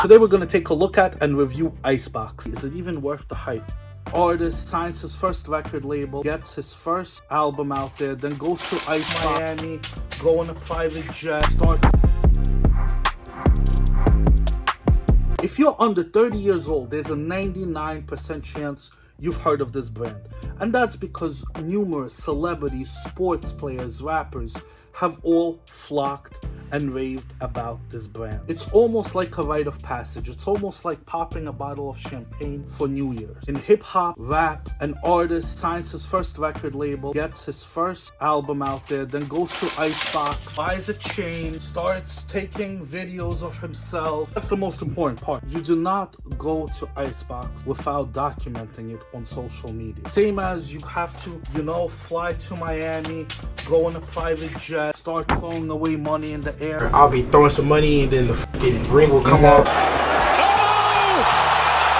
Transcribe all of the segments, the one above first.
Today we're going to take a look at and review Icebox. Is it even worth the hype? Artist signs his first record label, gets his first album out there, then goes to Miami, go on a private jet, start. If you're under 30 years old, there's a 99% chance you've heard of this brand. And that's because numerous celebrities, sports players, rappers have all flocked and raved about this brand. It's almost like a rite of passage. It's almost like popping a bottle of champagne for New Year's. In hip-hop, rap, an artist signs his first record label, gets his first album out there, then goes to Icebox, buys a chain, starts taking videos of himself. That's the most important part. You do not go to Icebox without documenting it on social media. Same as you have to, fly to Miami, go on a private jet, start throwing away money in the air. I'll be throwing some money and then the ring will come off.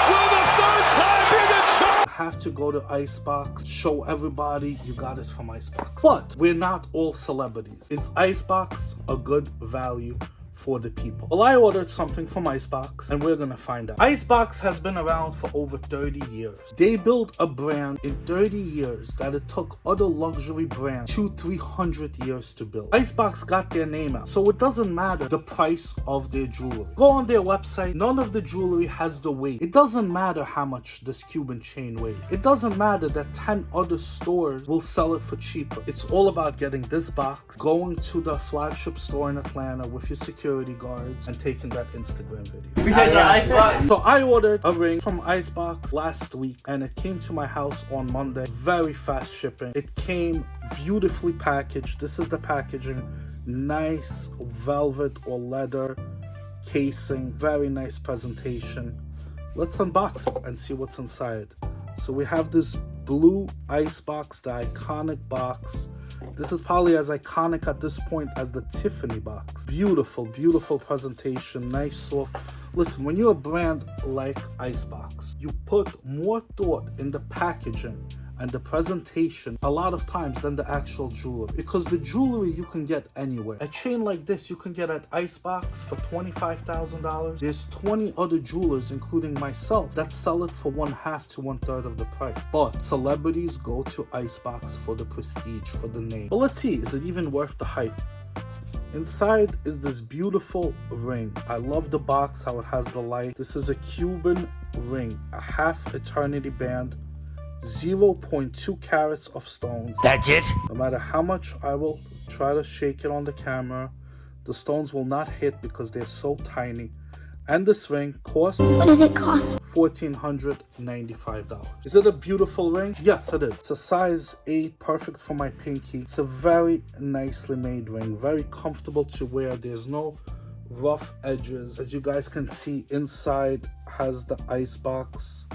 Will the third time be the charm? Have to go to Icebox, show everybody you got it from Icebox. But we're not all celebrities. Is Icebox a good value for the people? Well, I ordered something from Icebox and we're gonna find out. Icebox has been around for over 30 years. They built a brand in 30 years that it took other luxury brands 200-300 years to build. Icebox got their name out, so it doesn't matter the price of their jewelry. Go on their website, none of the jewelry has the weight. It doesn't matter how much this Cuban chain weighs. It doesn't matter that 10 other stores will sell it for cheaper. It's all about getting this box, going to the flagship store in Atlanta with your security guards and taking that Instagram video. So I ordered a ring from Icebox last week and it came to my house on Monday. Very fast shipping. It came beautifully packaged. This is the packaging. Nice velvet or leather casing. Very nice presentation. Let's unbox it and see what's inside. So we have this blue Icebox, the iconic box. This is probably as iconic at this point as the Tiffany box. Beautiful, beautiful presentation, nice, soft. Listen, when you're a brand like Icebox, you put more thought in the packaging and the presentation a lot of times than the actual jewelry, because the jewelry you can get anywhere. A chain like this you can get at Icebox for $25,000. There's 20 other jewelers, including myself, that sell it for 1/2 to 1/3 of the price. But celebrities go to Icebox for the prestige, for the name. But let's see, is it even worth the hype? Inside is this beautiful ring. I love the box, how it has the light. This is a Cuban ring, a half eternity band, 0.2 carats of stones. That's it? No matter how much I will try to shake it on the camera, the stones will not hit because they're so tiny. And this ring cost... What did it cost? $1,495. Is it a beautiful ring? Yes, it is. It's a size 8, perfect for my pinky. It's a very nicely made ring, very comfortable to wear. There's no rough edges. As you guys can see, inside has the Icebox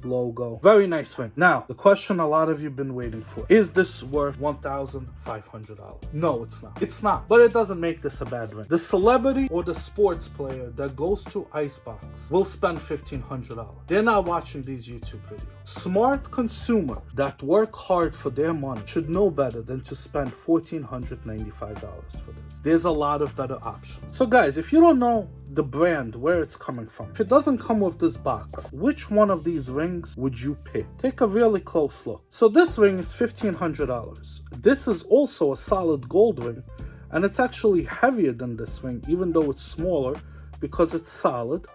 logo. Very nice ring. Now, the question a lot of you have been waiting for. Is this worth $1,500? No, it's not. It's not. But it doesn't make this a bad ring. The celebrity or the sports player that goes to Icebox will spend $1,500. They're not watching these YouTube videos. Smart consumers that work hard for their money should know better than to spend $1,495 for this. There's a lot of better options. So guys, if you don't know the brand, where it's coming from, if it doesn't come with this box, which one of these rings would you pick? Take a really close look. So this ring is $1,500. This is also a solid gold ring, and it's actually heavier than this ring, even though it's smaller, because it's solid.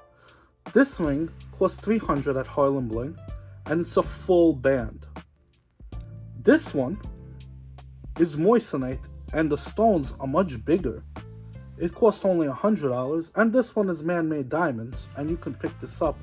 This ring costs $300 at Harlembling, and it's a full band. This one is moissanite, and the stones are much bigger. It costs only $100, and this one is man-made diamonds, and you can pick this up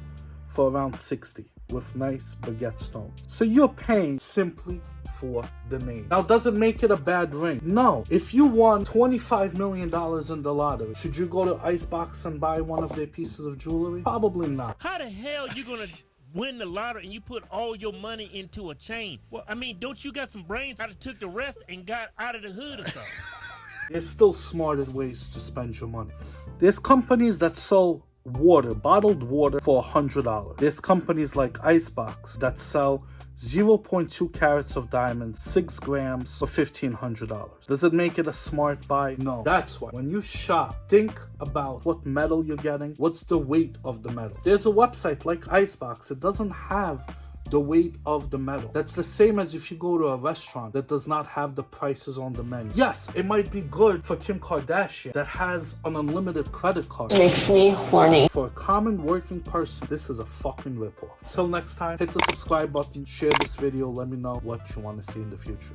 for around $60 with nice baguette stones. So you're paying simply for the name. Now, does it make it a bad ring? No. If you won $25 million in the lottery, should you go to Icebox and buy one of their pieces of jewelry? Probably not. How the hell you gonna win the lottery and you put all your money into a chain? Well, I mean, don't you got some brains? I'd have took the rest and got out of the hood or something. There's still smarter ways to spend your money. There's companies that sell water, bottled water, for $100. There's companies like Icebox that sell 0.2 carats of diamonds, 6 grams for $1,500. Does it make it a smart buy? No. That's why when you shop, think about what metal you're getting, what's the weight of the metal. There's a website like Icebox, it doesn't have the weight of the metal. That's the same as if you go to a restaurant that does not have the prices on the menu. Yes, it might be good for Kim Kardashian that has an unlimited credit card. Makes me horny. For a common working person, this is a fucking ripoff. Till next time, hit the subscribe button, share this video, let me know what you want to see in the future.